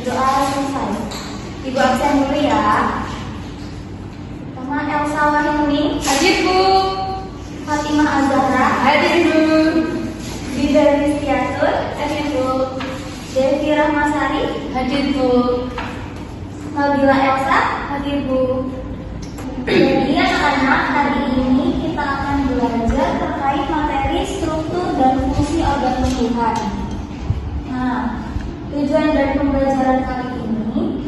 Doa selesai. Ibu absen dulu ya. Pertama Elsa Wahyuni. Hadir Bu. Fatimah Azhara. Hadir Bu. Bida Ristiatur. Hadir Bu. Devi Rahmasari. Hadir Bu. Nabila Elsa. Hadir Bu. Jadi anak-anak, hari ini kita akan belajar terkait materi struktur dan fungsi organ tumbuhan. Nah, tujuan dari pembelajaran kali ini,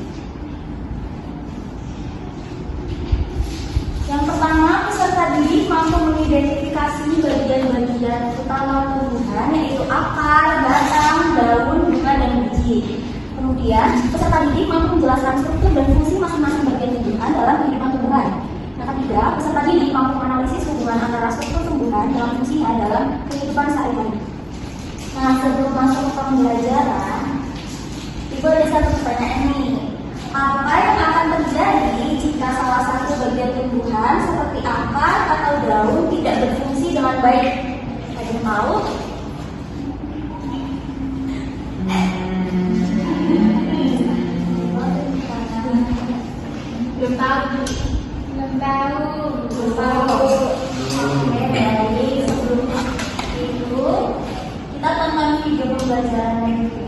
yang pertama, peserta didik mampu mengidentifikasi bagian-bagian utama tumbuhan, yaitu akar, batang, daun, bunga, dan biji. Kemudian, peserta didik mampu menjelaskan struktur dan fungsi masing-masing bagian tumbuhan dalam kehidupan tumbuhan. Yang ketiga, peserta didik mampu menganalisis hubungan antara struktur tumbuhan dalam fungsinya dalam kehidupan sehari-hari. Nah, sebelum masuk ke pembelajaran, Ibu ada satu pertanyaan nih. Apa yang akan terjadi jika salah satu bagian tumbuhan seperti akar atau daun tidak berfungsi dengan baik? Ada yang tahu? Belum tahu. Belum tahu. Oke, baik. Sebelum itu, kita tonton video pembelajaran dulu ya.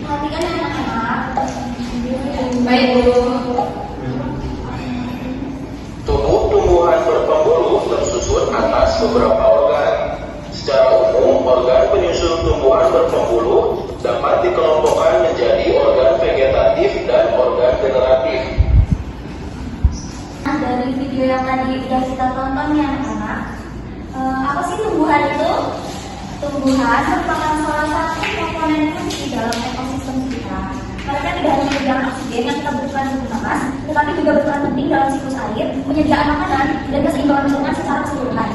Perhatikan anak-anak. Baik Bu. Tumbuh-tumbuhan berpembuluh tersusun atas beberapa organ. Secara umum, organ penyusun tumbuhan berpembuluh dapat dikelompokkan menjadi organ vegetatif dan organ generatif. Dari video yang tadi sudah kita tonton ya anak-anak, apa sih tumbuhan itu? Tumbuhan merupakan salah satu komponen kunci dalam ekosistem kita. Mereka tidak hanya menyediakan oksigen yang kita butuhkan untuk nafas, tetapi juga berperan penting dalam siklus air, menyediakan makanan, dan keseimbangan lingkungan secara keseluruhan.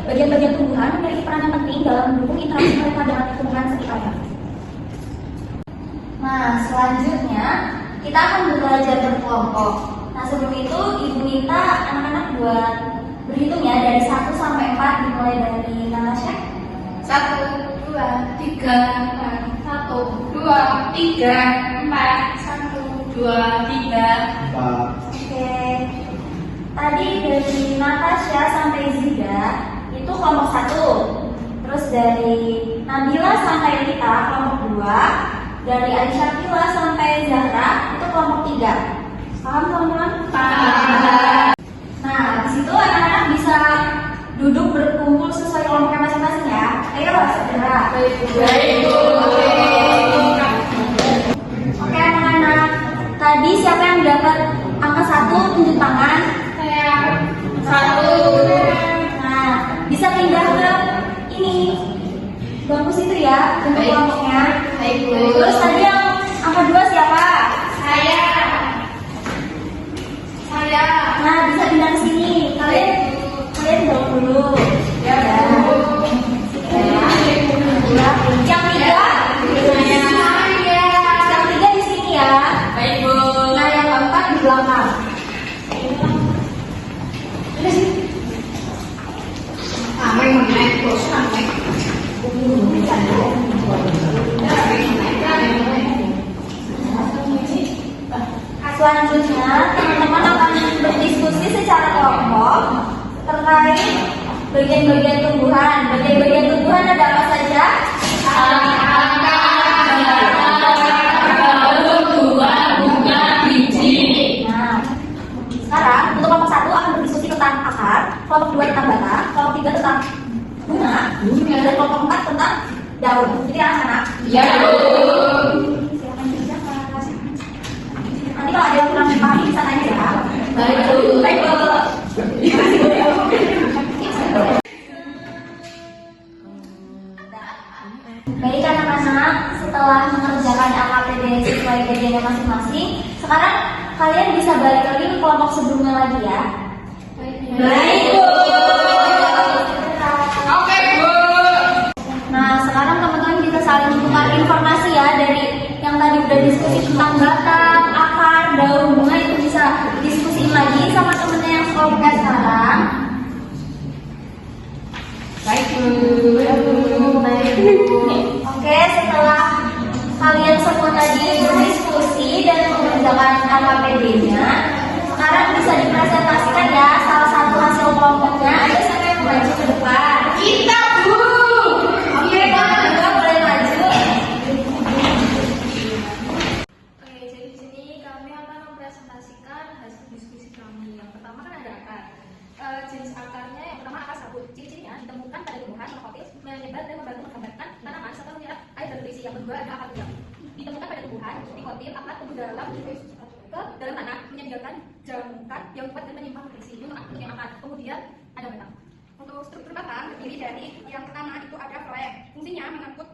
Bagian-bagian tumbuhan memiliki peran yang penting dalam mendukung interaksi mereka dengan lingkungan sekitarnya. Nah, selanjutnya kita akan belajar berkelompok. Nah, sebelum itu Ibu minta anak-anak buat berhitung ya dari 1 sampai 4, dimulai dari Natasha. 1, 2, 3, 4. 1, 2, 3, 4. 1, 2, 3, 4. Oke. Tadi dari Natasha sampai Zida itu kelompok 1. Terus dari Nabila sampai Rita kelompok 2. Dari Alisyakila sampai Zahra itu kelompok 3. Paham teman-teman? Paham. Nah, di situ anak-anak bisa duduk berkumpul sesuai kelompoknya masing-masing ya. Ayo, Zahra. Baik Bu. Oke anak-anak, tadi siapa yang dapat angka 1 tunjuk tangan? Saya 1. Nah, bisa pindah ke ini bangku situ ya untuk Baik. kelompoknya. Baik Bu. Terus tadi yang angka 2 siapa? Saya. Nah, bisa pindah ke sini. Kalian jauh dulu. Ya Bu. Ya. Yang 3. Yang 3 di sini ya. Baik Bu. Nah, yang 4 di belakang. Selanjutnya, teman-teman akan berdiskusi secara kelompok terkait bagian-bagian tumbuhan. Bagian-bagian tumbuhan ada apa saja? Nah, sekarang untuk kelompok 1 akan berdiskusi tentang akar, kelompok 2 tentang batang, kelompok 3 tentang bunga, dan kelompok 4 tentang daun. Jadi anak-anak, Ya Bu. silakan kerja. Nanti kalau ada yang kurang paham bisa tanya ya. Baik Bu. Baik Bu. Baik anak-anak, setelah mengerjakan AKPD sesuai bagiannya masing-masing, sekarang kalian bisa balik lagi ke kelompok sebelumnya lagi ya. Baik Bu. Oke Bu. Nah, sekarang teman-teman kita saling tukar informasi ya dari yang tadi udah diskusi tentang semua tadi berdiskusi dan mengerjakan KKPD-nya. Sekarang bisa dipresentasikan ya salah satu hasil kelompoknya. Ayo siapa yang maju ke depan? Kita, Bu. Oke, Kak, boleh maju. Oke, jadi di sini kami akan mempresentasikan hasil diskusi kami. Yang pertama kan ada akar. Jenis akarnya yang pertama akar sabut. Ciri-cirinya ditemukan pada tumbuhan monokotis, menyebar dan membantu menggambarkan tanaman serta menyerap air dan nutrisi. Yang kedua ada akar tulang. Ditemukan pada tumbuhan dikotil akar tumbuh dalam ke dalam tanah, menyediakan jamukan yang kuat dan menyimpan nutrisi. Itu yang akar. Kemudian ada batang. Untuk struktur batang terdiri dari yang pertama itu ada flek. Fungsinya mengangkut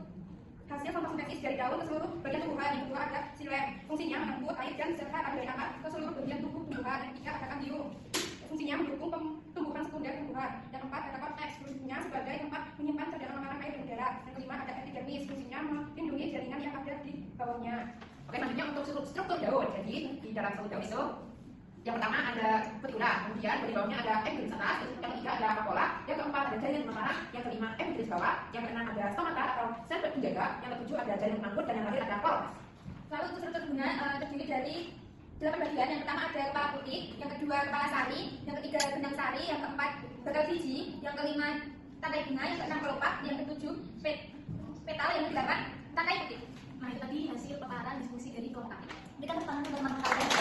hasil fotosintesis dari daun ke seluruh bagian tumbuhan. Yang kedua ada xilem. Fungsinya mengangkut air dan serta ada dari akar ke seluruh bagian tubuh tumbuhan. Yang ketiga ada kambium. Fungsinya mendukung pertumbuhan sekunder tumbuhan. Yang keempat ada korteks. Fungsinya sebagai tempat menyimpan cadangan makanan air dan udara. Yang kelima ada epidermis. Fungsinya melindungi jaringan yang ada di bawahnya. Oke, selanjutnya untuk struktur daun. Jadi di dalam satu daun itu yang pertama ada petula, kemudian di bawahnya ada epidermis atas, yang ketiga ada corolla, yang keempat ada jaringan pemarak, yang kelima epidermis bawah, yang keenam ada stomata atau sel penjaga, yang ketujuh ada jaringan pengangkut, dan yang terakhir ada koloros. Lalu untuk struktur bunga terdiri dari 8 bagian. Yang pertama ada kepala putih, yang kedua kepala sari, yang ketiga benang sari, yang keempat bakal biji, yang kelima tangkai bunga, yang keenam kelopak, yang ketujuh petal, yang kedelapan tangkai putih. Nah, itu tadi hasil pemaparan diskusi dari kelompok kami. Berikan tepuk tangan teman-teman kalian.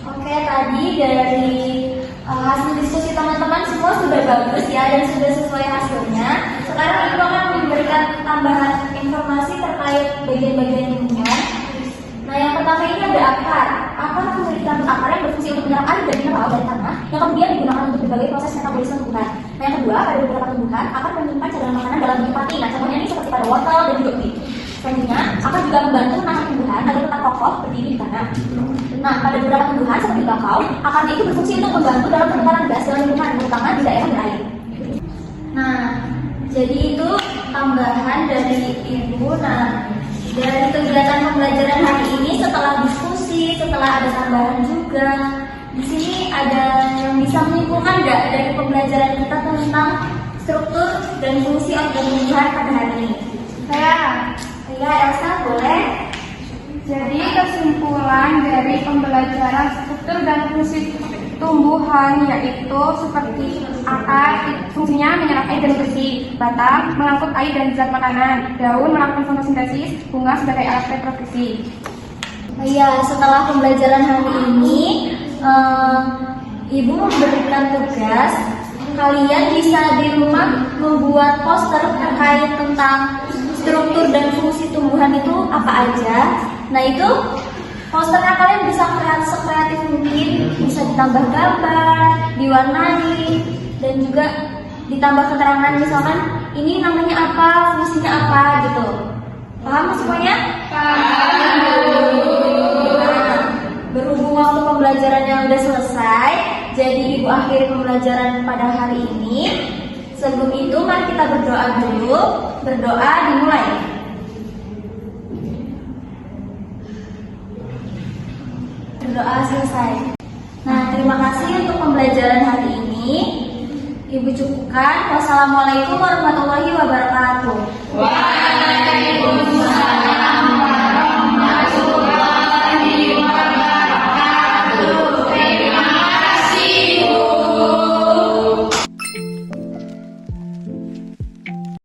Oke, tadi dari hasil diskusi teman-teman semua sudah bagus ya dan sudah sesuai hasilnya. Sekarang Ibu akan memberikan tambahan informasi terkait bagian-bagian tumbuhan. Nah, yang pertama ini ada akar. Akar memberikan akar yang berfungsi untuk menyerap air dan mineral dari tanah yang kemudian digunakan untuk berbagai proses metabolisme tumbuhan. Nah, yang kedua, pada beberapa tumbuhan akar menyimpan cadangan makanan dalam bentuk pati. Nah, contohnya ini seperti pada wortel dan juga ubi. Selanjutnya, akar juga membantu menahan tumbuhan agar tetap kokoh berdiri di tanah. Nah, pada beberapa tumbuhan seperti kakao, akarnya itu berfungsi untuk membantu dalam penukaran gas dalam lingkungan, terutama di daerah berair. Nah, jadi itu tambahan dari Ibu. Nah, dari kegiatan pembelajaran hari ini setelah diskusi, setelah ada tambahan juga, di sini ada yang bisa menyimpulkan nggak dari pembelajaran kita tentang struktur dan fungsi organ tumbuhan pada hari ini? Ya, Elsa boleh. Jadi kesimpulan dari pembelajaran struktur dan fungsi tumbuhan yaitu seperti akar fungsinya menyerap air dan nutrisi, batang mengangkut air dan zat makanan, daun melakukan fotosintesis, bunga sebagai alat reproduksi. Iya, setelah pembelajaran hari ini, Ibu memberikan tugas kalian bisa di rumah membuat poster terkait tentang struktur dan fungsi tumbuhan itu apa aja. Nah, itu posternya kalian bisa sekreatif mungkin, bisa ditambah gambar, diwarnai, dan juga ditambah keterangan misalkan ini namanya apa, fungsinya apa gitu. Paham semuanya? Paham. Nah, berhubung waktu pembelajaran yang udah selesai, jadi Ibu akhiri pembelajaran pada hari ini. Sebelum itu mari kita berdoa dulu. Berdoa dimulai. Berdoa selesai. Nah, terima kasih untuk pembelajaran hari ini. Ibu cukupkan. Wassalamualaikum warahmatullahi wabarakatuh.